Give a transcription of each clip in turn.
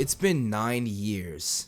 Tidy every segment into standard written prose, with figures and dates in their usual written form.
It's been 9 years,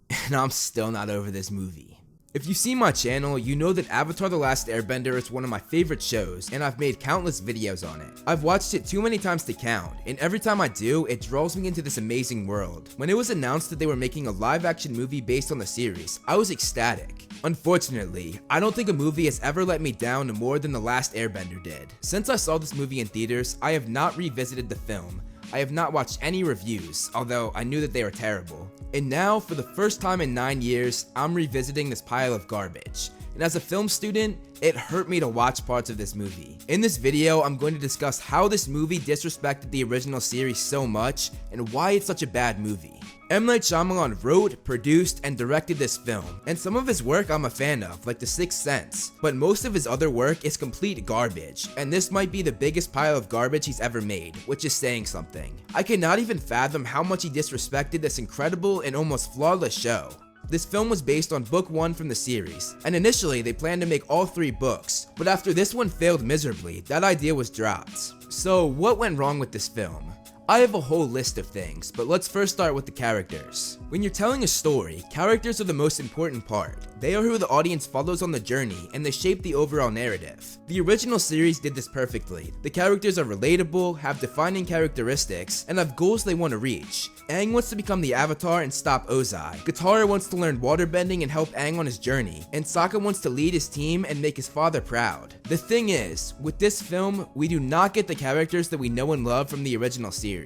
and I'm still not over this movie. If you see my channel, you know that Avatar: The Last Airbender is one of my favorite shows, and I've made countless videos on it. I've watched it too many times to count, and every time I do, it draws me into this amazing world. When it was announced that they were making a live-action movie based on the series, I was ecstatic. Unfortunately, I don't think a movie has ever let me down more than The Last Airbender did. Since I saw this movie in theaters, I have not revisited the film. I have not watched any reviews, although I knew that they were terrible. And now, for the first time in 9 years, I'm revisiting this pile of garbage. And as a film student, it hurt me to watch parts of this movie. In this video, I'm going to discuss how this movie disrespected the original series so much, and why it's such a bad movie. M. Night Shyamalan wrote, produced, and directed this film, and some of his work I'm a fan of, like The Sixth Sense, but most of his other work is complete garbage, and this might be the biggest pile of garbage he's ever made, which is saying something. I cannot even fathom how much he disrespected this incredible and almost flawless show. This film was based on book 1 from the series, and initially they planned to make all 3 books, but after this one failed miserably, that idea was dropped. So what went wrong with this film? I have a whole list of things, but let's first start with the characters. When you're telling a story, characters are the most important part. They are who the audience follows on the journey, and they shape the overall narrative. The original series did this perfectly. The characters are relatable, have defining characteristics, and have goals they want to reach. Aang wants to become the Avatar and stop Ozai. Katara wants to learn waterbending and help Aang on his journey, and Sokka wants to lead his team and make his father proud. The thing is, with this film, we do not get the characters that we know and love from the original series.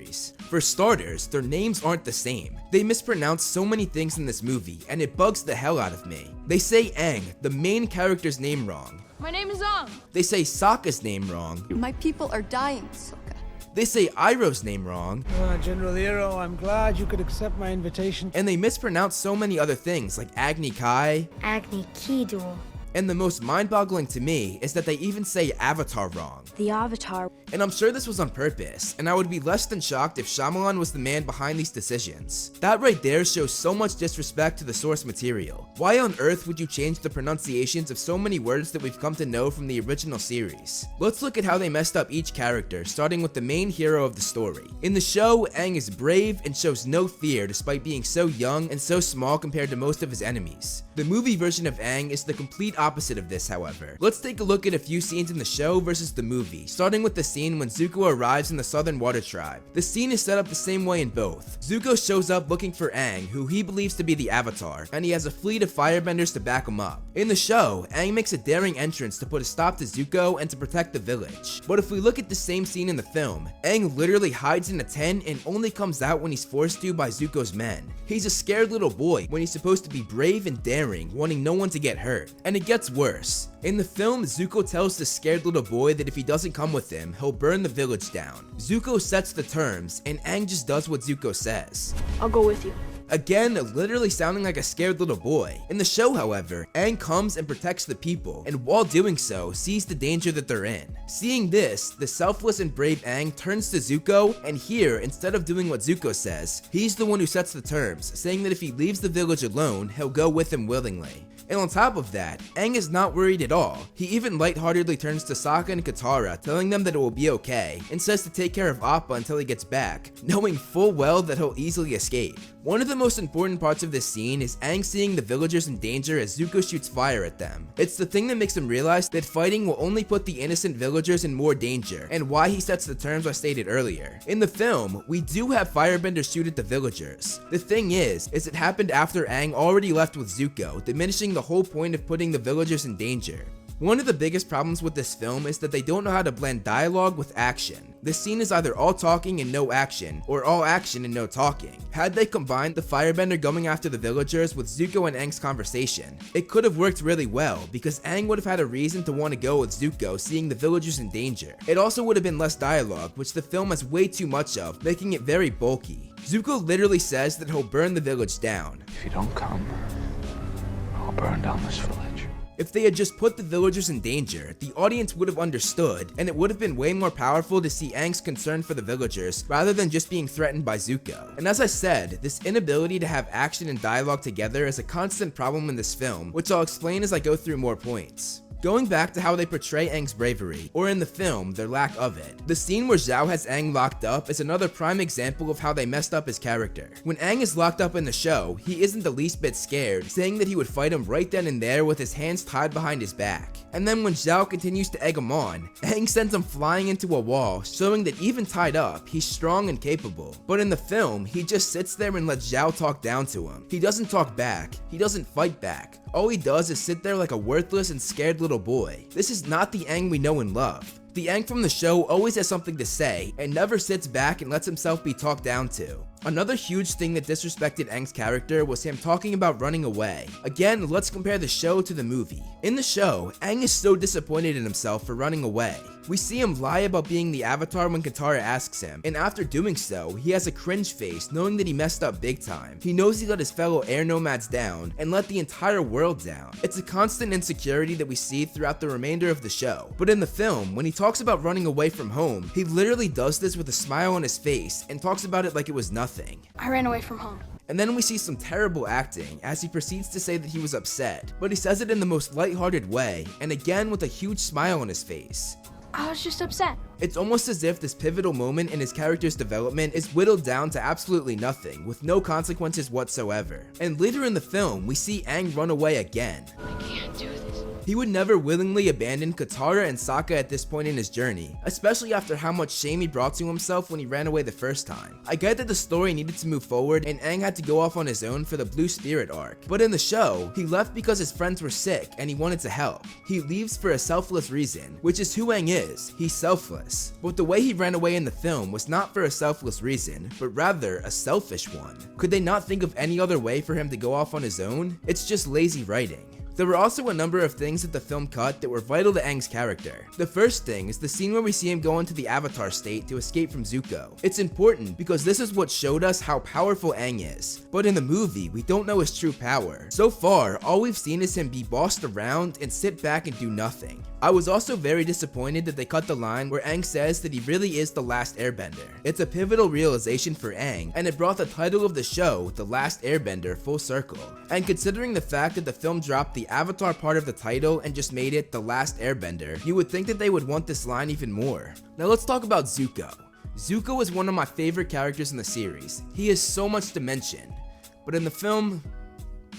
For starters, their names aren't the same. They mispronounce so many things in this movie, and it bugs the hell out of me. They say Aang, the main character's name, wrong. My name is Aang. They say Sokka's name wrong. My people are dying, Sokka. They say Iroh's name wrong. General Iroh, I'm glad you could accept my invitation. And they mispronounce so many other things like Agni Kai. Agni Kido. And the most mind-boggling to me is that they even say Avatar wrong. The Avatar. And I'm sure this was on purpose, and I would be less than shocked if Shyamalan was the man behind these decisions. That right there shows so much disrespect to the source material. Why on earth would you change the pronunciations of so many words that we've come to know from the original series? Let's look at how they messed up each character, starting with the main hero of the story. In the show, Aang is brave and shows no fear despite being so young and so small compared to most of his enemies. The movie version of Aang is the complete opposite of this, however. Let's take a look at a few scenes in the show versus the movie, starting with the scene when Zuko arrives in the Southern Water Tribe. The scene is set up the same way in both. Zuko shows up looking for Aang, who he believes to be the Avatar, and he has a fleet of firebenders to back him up. In the show, Aang makes a daring entrance to put a stop to Zuko and to protect the village. But if we look at the same scene in the film, Aang literally hides in a tent and only comes out when he's forced to by Zuko's men. He's a scared little boy when he's supposed to be brave and daring, wanting no one to get hurt. And it gets worse. In the film, Zuko tells the scared little boy that if he doesn't come with him, he'll burn the village down. Zuko sets the terms, and Aang just does what Zuko says. I'll go with you. Again, literally sounding like a scared little boy. In the show, however, Aang comes and protects the people, and while doing so, sees the danger that they're in. Seeing this, the selfless and brave Aang turns to Zuko, and here, instead of doing what Zuko says, he's the one who sets the terms, saying that if he leaves the village alone, he'll go with him willingly. And on top of that, Aang is not worried at all. He even lightheartedly turns to Sokka and Katara, telling them that it will be okay, and says to take care of Appa until he gets back, knowing full well that he'll easily escape. One of the most important parts of this scene is Aang seeing the villagers in danger as Zuko shoots fire at them. It's the thing that makes him realize that fighting will only put the innocent villagers in more danger, and why he sets the terms I stated earlier. In the film, we do have firebenders shoot at the villagers. The thing is it happened after Aang already left with Zuko, diminishing the whole point of putting the villagers in danger. One of the biggest problems with this film is that they don't know how to blend dialogue with action. This scene is either all talking and no action, or all action and no talking. Had they combined the firebender going after the villagers with Zuko and Aang's conversation, it could have worked really well, because Aang would have had a reason to want to go with Zuko seeing the villagers in danger. It also would have been less dialogue, which the film has way too much of, making it very bulky. Zuko literally says that he'll burn the village down. If you don't come, I'll burn down this village. If they had just put the villagers in danger, the audience would have understood, and it would have been way more powerful to see Aang's concern for the villagers rather than just being threatened by Zuko. And as I said, this inability to have action and dialogue together is a constant problem in this film, which I'll explain as I go through more points. Going back to how they portray Aang's bravery, or in the film, their lack of it. The scene where Zhao has Aang locked up is another prime example of how they messed up his character. When Aang is locked up in the show, he isn't the least bit scared, saying that he would fight him right then and there with his hands tied behind his back. And then when Zhao continues to egg him on, Aang sends him flying into a wall, showing that even tied up, he's strong and capable. But in the film, he just sits there and lets Zhao talk down to him. He doesn't talk back, he doesn't fight back. All he does is sit there like a worthless and scared little boy. This is not the Aang we know and love. The Aang from the show always has something to say and never sits back and lets himself be talked down to. Another huge thing that disrespected Aang's character was him talking about running away. Again, let's compare the show to the movie. In the show, Aang is so disappointed in himself for running away. We see him lie about being the Avatar when Katara asks him, and after doing so, he has a cringe face knowing that he messed up big time. He knows he let his fellow air nomads down and let the entire world down. It's a constant insecurity that we see throughout the remainder of the show. But in the film, when he talks about running away from home, he literally does this with a smile on his face and talks about it like it was nothing. I ran away from home. And then we see some terrible acting as he proceeds to say that he was upset, but he says it in the most lighthearted way, and again with a huge smile on his face. I was just upset. It's almost as if this pivotal moment in his character's development is whittled down to absolutely nothing, with no consequences whatsoever. And later in the film, we see Aang run away again. I can't do this. He would never willingly abandon Katara and Sokka at this point in his journey, especially after how much shame he brought to himself when he ran away the first time. I get that the story needed to move forward and Aang had to go off on his own for the Blue Spirit arc, but in the show, he left because his friends were sick and he wanted to help. He leaves for a selfless reason, which is who Aang is. He's selfless. But the way he ran away in the film was not for a selfless reason, but rather a selfish one. Could they not think of any other way for him to go off on his own? It's just lazy writing. There were also a number of things that the film cut that were vital to Aang's character. The first thing is the scene where we see him go into the Avatar state to escape from Zuko. It's important because this is what showed us how powerful Aang is. But in the movie, we don't know his true power. So far, all we've seen is him be bossed around and sit back and do nothing. I was also very disappointed that they cut the line where Aang says that he really is the last airbender. It's a pivotal realization for Aang, and it brought the title of the show, The Last Airbender, full circle. And considering the fact that the film dropped the Avatar part of the title and just made it The Last Airbender, you would think that they would want this line even more. Now let's talk about Zuko. Zuko is one of my favorite characters in the series. He has so much dimension, but in the film,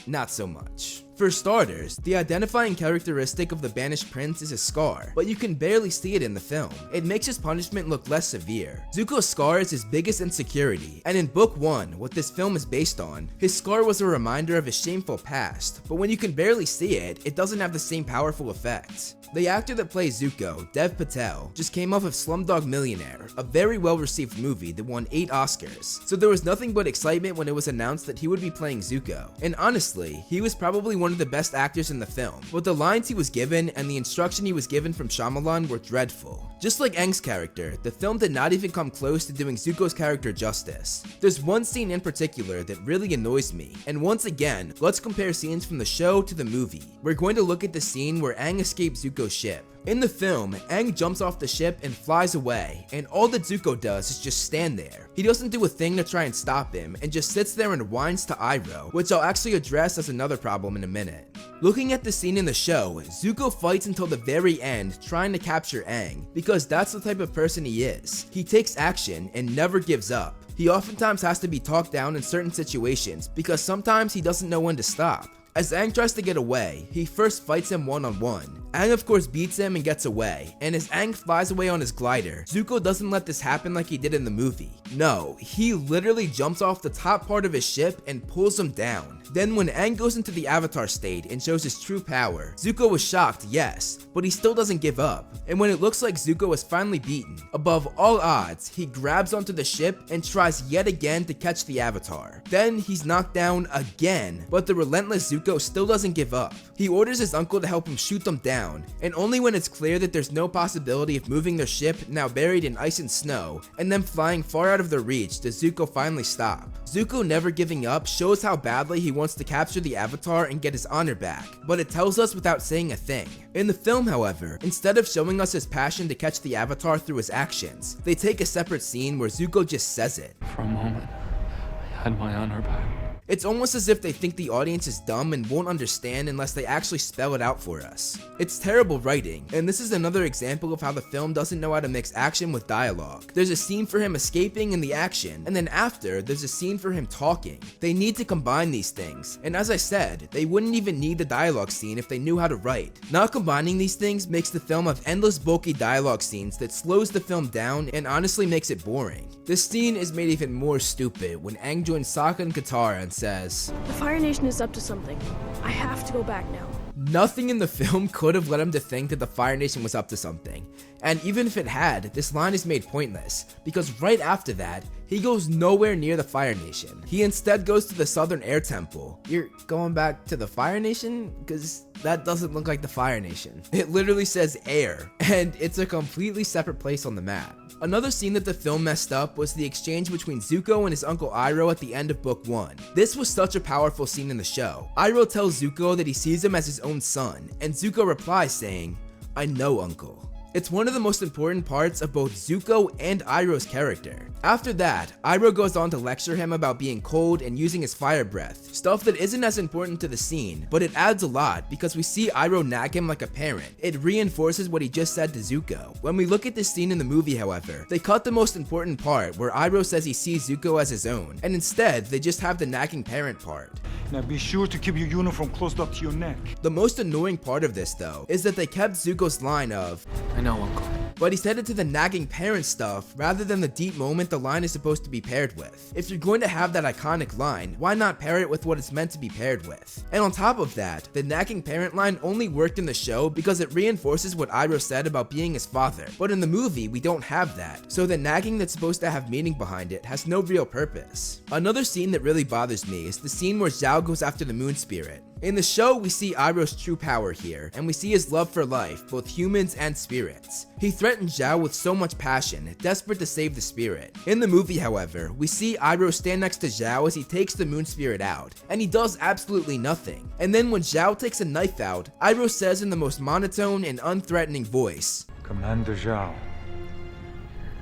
not so much. For starters, the identifying characteristic of the Banished Prince is his scar, but you can barely see it in the film. It makes his punishment look less severe. Zuko's scar is his biggest insecurity, and in Book 1, what this film is based on, his scar was a reminder of his shameful past, but when you can barely see it, it doesn't have the same powerful effect. The actor that plays Zuko, Dev Patel, just came off of Slumdog Millionaire, a very well-received movie that won 8 Oscars, so there was nothing but excitement when it was announced that he would be playing Zuko. And honestly, he was probably one of the best actors in the film, but the lines he was given and the instruction he was given from Shyamalan were dreadful. Just like Aang's character, the film did not even come close to doing Zuko's character justice. There's one scene in particular that really annoys me, and once again, let's compare scenes from the show to the movie. We're going to look at the scene where Aang escapes Zuko's ship. In the film, Aang jumps off the ship and flies away, and all that Zuko does is just stand there. He doesn't do a thing to try and stop him, and just sits there and whines to Iroh, which I'll actually address as another problem in a minute. Looking at the scene in the show, Zuko fights until the very end trying to capture Aang, because that's the type of person he is. He takes action and never gives up. He oftentimes has to be talked down in certain situations, because sometimes he doesn't know when to stop. As Aang tries to get away, he first fights him one-on-one. Aang of course beats him and gets away, and as Aang flies away on his glider, Zuko doesn't let this happen like he did in the movie. No, he literally jumps off the top part of his ship and pulls him down. Then when Aang goes into the Avatar state and shows his true power, Zuko was shocked, yes, but he still doesn't give up. And when it looks like Zuko is finally beaten, above all odds, he grabs onto the ship and tries yet again to catch the Avatar. Then he's knocked down again, but the relentless Zuko still doesn't give up. He orders his uncle to help him shoot them down, and only when it's clear that there's no possibility of moving their ship, now buried in ice and snow, and them flying far out of their reach, does Zuko finally stop. Zuko never giving up shows how badly he wants to capture the Avatar and get his honor back, but it tells us without saying a thing. In the film, however, instead of showing us his passion to catch the Avatar through his actions, they take a separate scene where Zuko just says it. For a moment, I had my honor back. It's almost as if they think the audience is dumb and won't understand unless they actually spell it out for us. It's terrible writing, and this is another example of how the film doesn't know how to mix action with dialogue. There's a scene for him escaping in the action, and then after, there's a scene for him talking. They need to combine these things, and as I said, they wouldn't even need the dialogue scene if they knew how to write. Not combining these things makes the film have endless bulky dialogue scenes that slows the film down and honestly makes it boring. This scene is made even more stupid when Aang joins Sokka and Katara and says, The Fire Nation is up to something. I have to go back now. Nothing in the film could have led him to think that the Fire Nation was up to something, and even if it had, this line is made pointless, because right after that, he goes nowhere near the Fire Nation. He instead goes to the Southern Air Temple. You're going back to the Fire Nation? Because that doesn't look like the Fire Nation. It literally says air, and it's a completely separate place on the map. Another scene that the film messed up was the exchange between Zuko and his uncle Iroh at the end of book 1. This was such a powerful scene in the show. Iroh tells Zuko that he sees him as his own son, and Zuko replies saying, "I know, uncle." It's one of the most important parts of both Zuko and Iroh's character. After that, Iroh goes on to lecture him about being cold and using his fire breath, stuff that isn't as important to the scene, but it adds a lot because we see Iroh nag him like a parent. It reinforces what he just said to Zuko. When we look at this scene in the movie, however, they cut the most important part where Iroh says he sees Zuko as his own, and instead they just have the nagging parent part. Now be sure to keep your uniform closed up to your neck. The most annoying part of this though, is that they kept Zuko's line of, I know, Uncle. but he said it to the nagging parent stuff rather than the deep moment the line is supposed to be paired with. If you're going to have that iconic line, why not pair it with what it's meant to be paired with? And on top of that, the nagging parent line only worked in the show because it reinforces what Iroh said about being his father, but in the movie we don't have that, so the nagging that's supposed to have meaning behind it has no real purpose. Another scene that really bothers me is the scene where Zhao goes after the moon spirit. In the show, we see Iroh's true power here, and we see his love for life, both humans and spirits. He threatens Zhao with so much passion, desperate to save the spirit. In the movie, however, we see Iroh stand next to Zhao as he takes the moon spirit out, and he does absolutely nothing. And then when Zhao takes a knife out, Iroh says in the most monotone and unthreatening voice, Commander Zhao,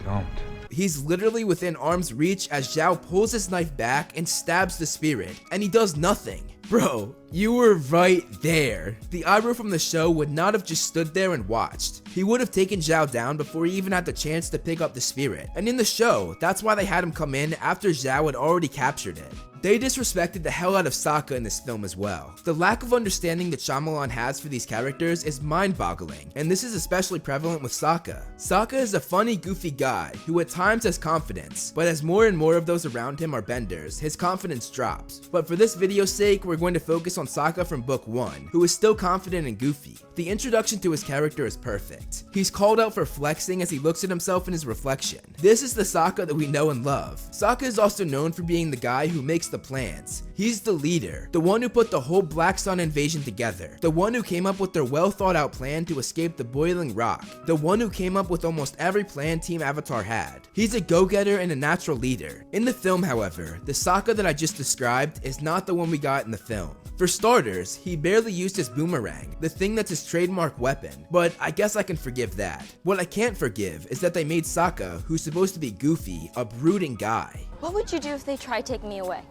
don't. He's literally within arm's reach as Zhao pulls his knife back and stabs the spirit, and he does nothing. Bro, you were right there. The Iroh from the show would not have just stood there and watched. He would have taken Zhao down before he even had the chance to pick up the spirit. And in the show, that's why they had him come in after Zhao had already captured it. They disrespected the hell out of Sokka in this film as well. The lack of understanding that Shyamalan has for these characters is mind-boggling, and this is especially prevalent with Sokka. Sokka is a funny, goofy guy who at times has confidence, but as more and more of those around him are benders, his confidence drops. But for this video's sake, we're going to focus on Sokka from book 1, who is still confident and goofy. The introduction to his character is perfect. He's called out for flexing as he looks at himself in his reflection. This is the Sokka that we know and love. Sokka is also known for being the guy who makes the plans. He's the leader, the one who put the whole Black Sun invasion together, the one who came up with their well thought out plan to escape the boiling rock, the one who came up with almost every plan Team Avatar had. He's a go-getter and a natural leader. In the film, however, the Sokka that I just described is not the one we got in the film. For starters, he barely used his boomerang, the thing that's his trademark weapon, but I guess I can forgive that. What I can't forgive is that they made Sokka, who's supposed to be goofy, a brooding guy. What would you do if they tried taking me away?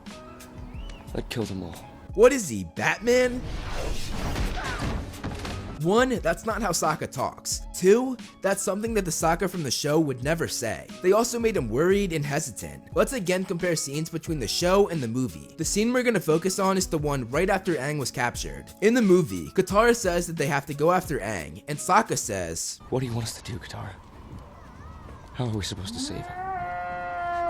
I'd kill them all. What is he, Batman? 1, that's not how Sokka talks. 2, that's something that the Sokka from the show would never say. They also made him worried and hesitant. Let's again compare scenes between the show and the movie. The scene we're gonna focus on is the one right after Aang was captured. In the movie, Katara says that they have to go after Aang, and Sokka says, What do you want us to do, Katara? How are we supposed to save him?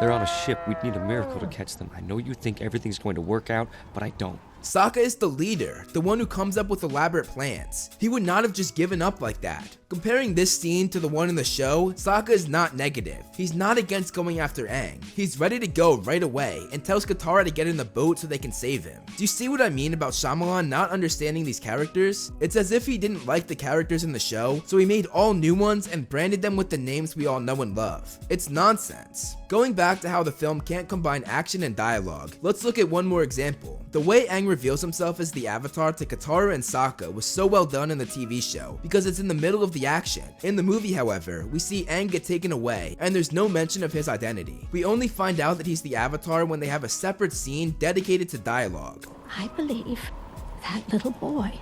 They're on a ship. We'd need a miracle to catch them. I know you think everything's going to work out, but I don't. Sokka is the leader, the one who comes up with elaborate plans. He would not have just given up like that. Comparing this scene to the one in the show, Sokka is not negative. He's not against going after Aang. He's ready to go right away and tells Katara to get in the boat so they can save him. Do you see what I mean about Shyamalan not understanding these characters? It's as if he didn't like the characters in the show, so he made all new ones and branded them with the names we all know and love. It's nonsense. Going back to how the film can't combine action and dialogue, let's look at one more example. The way Aang Aang reveals himself as the Avatar to Katara and Sokka was so well done in the TV show because it's in the middle of the action. In the movie, however, we see Aang get taken away and there's no mention of his identity. We only find out that he's the Avatar when they have a separate scene dedicated to dialogue. I believe that little boy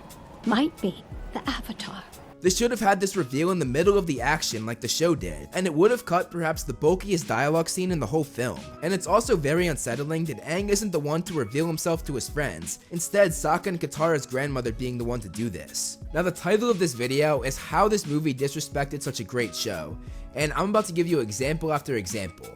might be the Avatar. They should have had this reveal in the middle of the action like the show did, and it would have cut perhaps the bulkiest dialogue scene in the whole film. And it's also very unsettling that Aang isn't the one to reveal himself to his friends, instead Sokka and Katara's grandmother being the one to do this. Now the title of this video is how this movie disrespected such a great show, and I'm about to give you example after example.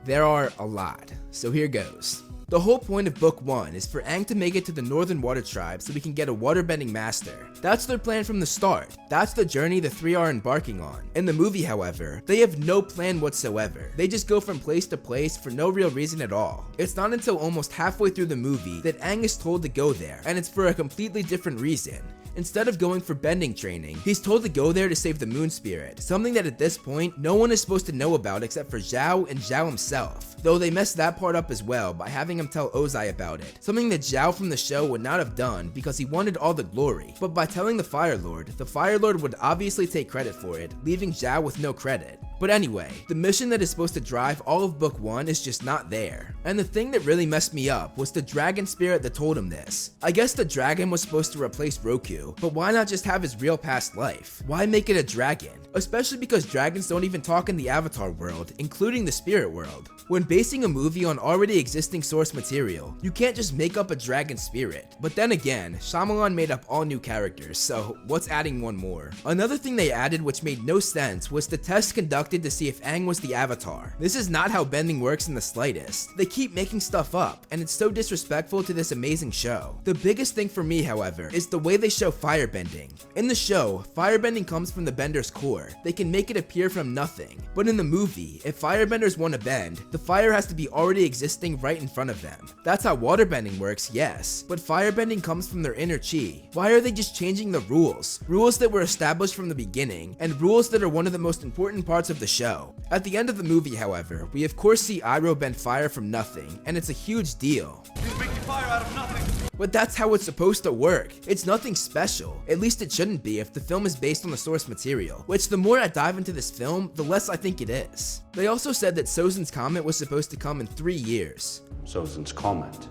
There are a lot, so here goes. The whole point of Book 1 is for Aang to make it to the Northern Water Tribe so he can get a waterbending master. That's their plan from the start. That's the journey the three are embarking on. In the movie, however, they have no plan whatsoever. They just go from place to place for no real reason at all. It's not until almost halfway through the movie that Aang is told to go there, and it's for a completely different reason. Instead of going for bending training, he's told to go there to save the Moon Spirit, something that at this point, no one is supposed to know about except for Zhao and Zhao himself, though they messed that part up as well by having him tell Ozai about it, something that Zhao from the show would not have done because he wanted all the glory, but by telling the Fire Lord would obviously take credit for it, leaving Zhao with no credit. But anyway, the mission that is supposed to drive all of Book 1 is just not there. And the thing that really messed me up was the dragon spirit that told him this. I guess the dragon was supposed to replace Roku, but why not just have his real past life? Why make it a dragon? Especially because dragons don't even talk in the Avatar world, including the spirit world. When basing a movie on already existing source material, you can't just make up a dragon spirit. But then again, Shyamalan made up all new characters, so what's adding one more? Another thing they added which made no sense was the test conducted to see if Aang was the Avatar. This is not how bending works in the slightest. They keep making stuff up, and it's so disrespectful to this amazing show. The biggest thing for me, however, is the way they show firebending. In the show, firebending comes from the bender's core. They can make it appear from nothing. But in the movie, if firebenders want to bend, the fire has to be already existing right in front of them. That's how waterbending works, yes, but firebending comes from their inner chi. Why are they just changing the rules? Rules that were established from the beginning, and rules that are one of the most important parts of the show. At the end of the movie, however, we of course see Iroh bend fire from nothing, and it's a huge deal. He's making fire out of nothing. But that's how it's supposed to work. It's nothing special. At least it shouldn't be if the film is based on the source material, which the more I dive into this film, the less I think it is. They also said that Sozin's comet was supposed to come in 3 years. Sozin's comet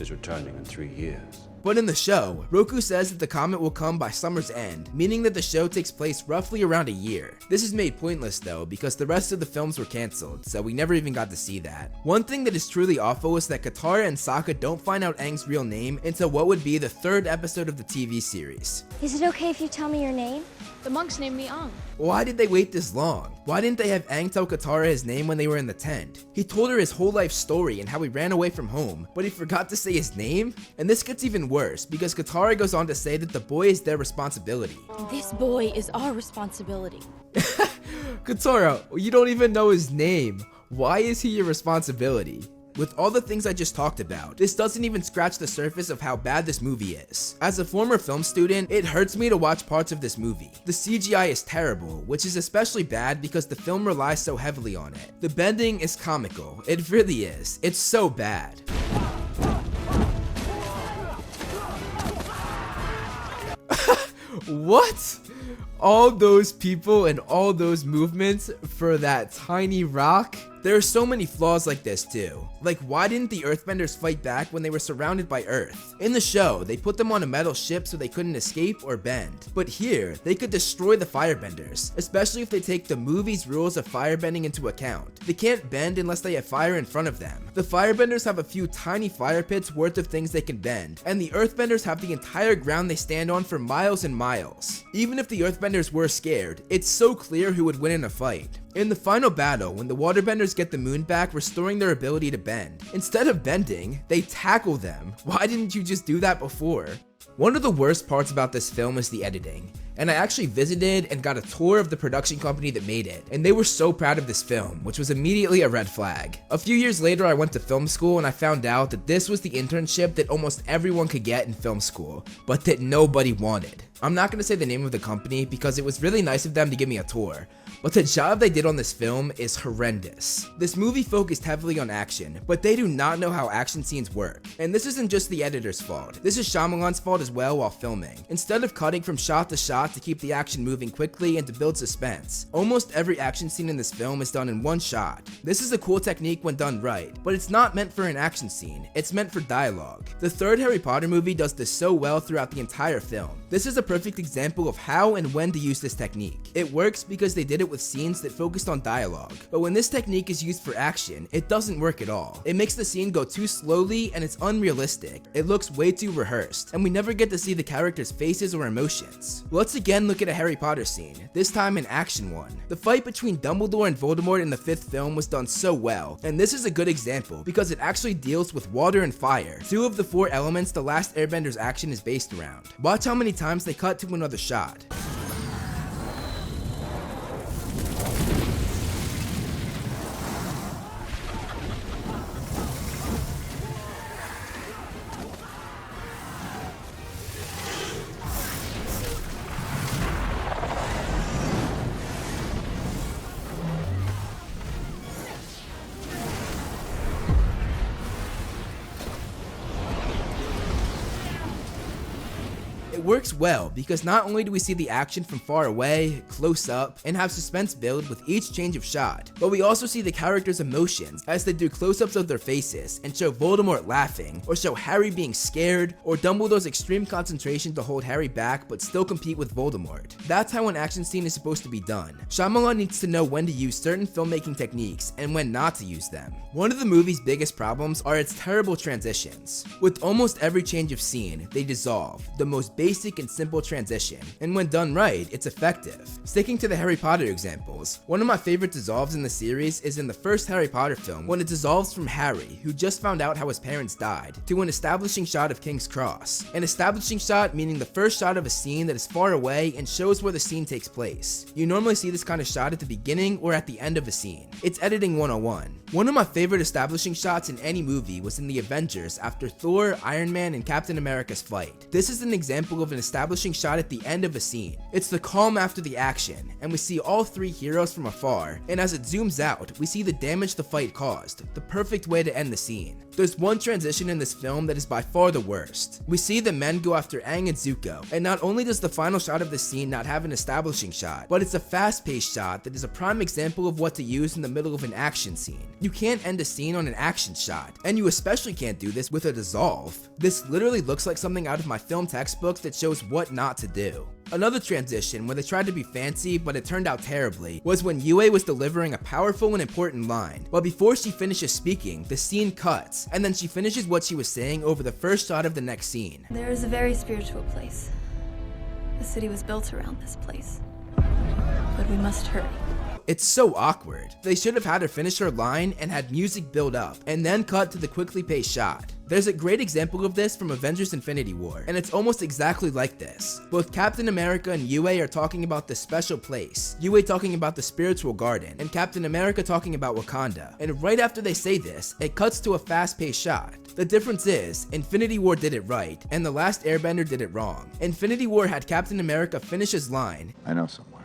is returning in 3 years. But in the show, Roku says that the comet will come by summer's end, meaning that the show takes place roughly around a year. This is made pointless though, because the rest of the films were cancelled, so we never even got to see that. One thing that is truly awful is that Katara and Sokka don't find out Aang's real name until what would be the 3rd episode of the TV series. Is it okay if you tell me your name? The monks named me Aang. Why did they wait this long? Why didn't they have Aang tell Katara his name when they were in the tent? He told her his whole life story and how he ran away from home, but he forgot to say his name? And this gets even worse, because Katara goes on to say that the boy is their responsibility. This boy is our responsibility. Katara, you don't even know his name. Why is he your responsibility? With all the things I just talked about, this doesn't even scratch the surface of how bad this movie is. As a former film student, it hurts me to watch parts of this movie. The CGI is terrible, which is especially bad because the film relies so heavily on it. The bending is comical. It really is. It's so bad. What? All those people and all those movements for that tiny rock? There are so many flaws like this too. Like, why didn't the Earthbenders fight back when they were surrounded by Earth? In the show, they put them on a metal ship so they couldn't escape or bend. But here, they could destroy the Firebenders, especially if they take the movie's rules of firebending into account. They can't bend unless they have fire in front of them. The Firebenders have a few tiny fire pits worth of things they can bend, and the Earthbenders have the entire ground they stand on for miles and miles. Even if the Earthbenders were scared, it's so clear who would win in a fight. In the final battle, when the Waterbenders get the moon back, restoring their ability to bend, instead of bending, they tackle them. Why didn't you just do that before? One of the worst parts about this film is the editing, and I actually visited and got a tour of the production company that made it, and they were so proud of this film, which was immediately a red flag. A few years later, I went to film school and I found out that this was the internship that almost everyone could get in film school, but that nobody wanted. I'm not gonna say the name of the company because it was really nice of them to give me a tour, but the job they did on this film is horrendous. This movie focused heavily on action, but they do not know how action scenes work. And this isn't just the editor's fault, this is Shyamalan's fault as well while filming. Instead of cutting from shot to shot to keep the action moving quickly and to build suspense, almost every action scene in this film is done in one shot. This is a cool technique when done right, but it's not meant for an action scene, it's meant for dialogue. The third Harry Potter movie does this so well throughout the entire film. This is a perfect example of how and when to use this technique. It works because they did it with scenes that focused on dialogue, but when this technique is used for action, it doesn't work at all. It makes the scene go too slowly and it's unrealistic. It looks way too rehearsed, and we never get to see the characters' faces or emotions. Let's again look at a Harry Potter scene, this time an action one. The fight between Dumbledore and Voldemort in the 5th film was done so well, and this is a good example because it actually deals with water and fire, 2 of the 4 elements The Last Airbender's action is based around. Watch how many times they cut to another shot. It works well because not only do we see the action from far away, close up, and have suspense build with each change of shot, but we also see the characters' emotions as they do close-ups of their faces and show Voldemort laughing, or show Harry being scared, or Dumbledore's extreme concentration to hold Harry back but still compete with Voldemort. That's how an action scene is supposed to be done. Shyamalan needs to know when to use certain filmmaking techniques and when not to use them. One of the movie's biggest problems are its terrible transitions. With almost every change of scene, they dissolve, the most basic and simple transition, and when done right, it's effective. Sticking to the Harry Potter examples, one of my favorite dissolves in the series is in the first Harry Potter film when it dissolves from Harry, who just found out how his parents died, to an establishing shot of King's Cross. An establishing shot meaning the first shot of a scene that is far away and shows where the scene takes place. You normally see this kind of shot at the beginning or at the end of a scene. It's editing 101. One of my favorite establishing shots in any movie was in the Avengers after Thor, Iron Man, and Captain America's fight. This is an example of an establishing shot at the end of a scene. It's the calm after the action, and we see all 3 heroes from afar, and as it zooms out, we see the damage the fight caused, the perfect way to end the scene. There's one transition in this film that is by far the worst. We see the men go after Aang and Zuko, and not only does the final shot of the scene not have an establishing shot, but it's a fast-paced shot that is a prime example of what to use in the middle of an action scene. You can't end a scene on an action shot, and you especially can't do this with a dissolve. This literally looks like something out of my film textbooks that shows what not to do. Another transition where they tried to be fancy but it turned out terribly was when Yue was delivering a powerful and important line, but before she finishes speaking, the scene cuts, and then she finishes what she was saying over the first shot of the next scene. There is a very spiritual place. The city was built around this place. But we must hurry. It's so awkward. They should have had her finish her line and had music build up, and then cut to the quickly paced shot. There's a great example of this from Avengers Infinity War, and it's almost exactly like this. Both Captain America and Yue are talking about this special place, Yue talking about the spiritual garden, and Captain America talking about Wakanda. And right after they say this, it cuts to a fast-paced shot. The difference is, Infinity War did it right, and The Last Airbender did it wrong. Infinity War had Captain America finish his line, I know somewhere,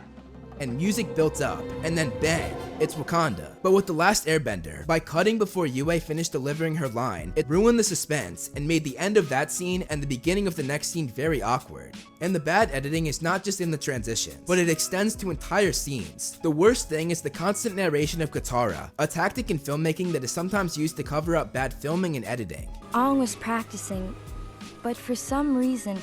and music built up, and then bang, it's Wakanda. But with The Last Airbender, by cutting before Yue finished delivering her line, it ruined the suspense and made the end of that scene and the beginning of the next scene very awkward. And the bad editing is not just in the transitions, but it extends to entire scenes. The worst thing is the constant narration of Katara, a tactic in filmmaking that is sometimes used to cover up bad filming and editing. Aang was practicing, but for some reason,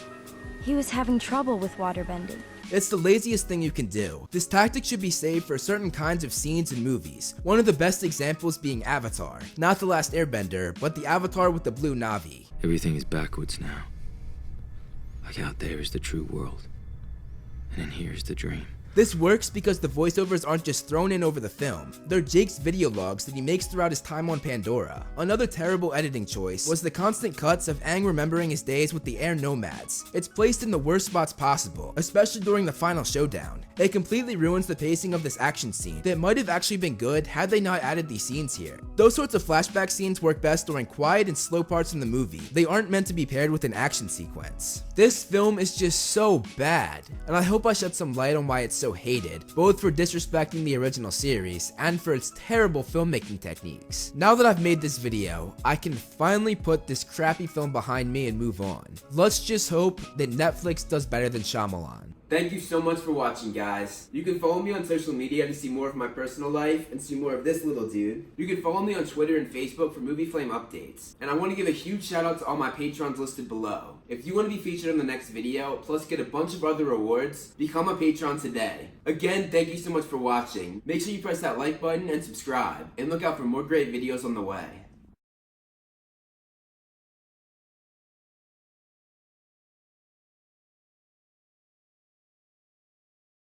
he was having trouble with waterbending. It's the laziest thing you can do. This tactic should be saved for certain kinds of scenes in movies, one of the best examples being Avatar. Not The Last Airbender, but the Avatar with the blue Na'vi. Everything is backwards now. Like out there is the true world, and in here is the dream. This works because the voiceovers aren't just thrown in over the film, they're Jake's video logs that he makes throughout his time on Pandora. Another terrible editing choice was the constant cuts of Aang remembering his days with the Air Nomads. It's placed in the worst spots possible, especially during the final showdown. It completely ruins the pacing of this action scene that might have actually been good had they not added these scenes here. Those sorts of flashback scenes work best during quiet and slow parts in the movie. They aren't meant to be paired with an action sequence. This film is just so bad, and I hope I shed some light on why it's so hated, both for disrespecting the original series and for its terrible filmmaking techniques. Now that I've made this video, I can finally put this crappy film behind me and move on. Let's just hope that Netflix does better than Shyamalan. Thank you so much for watching, guys. You can follow me on social media to see more of my personal life and see more of this little dude. You can follow me on Twitter and Facebook for Movie Flame updates. And I want to give a huge shout out to all my patrons listed below. If you want to be featured in the next video, plus get a bunch of other rewards, become a patron today. Again, thank you so much for watching. Make sure you press that like button and subscribe, and look out for more great videos on the way.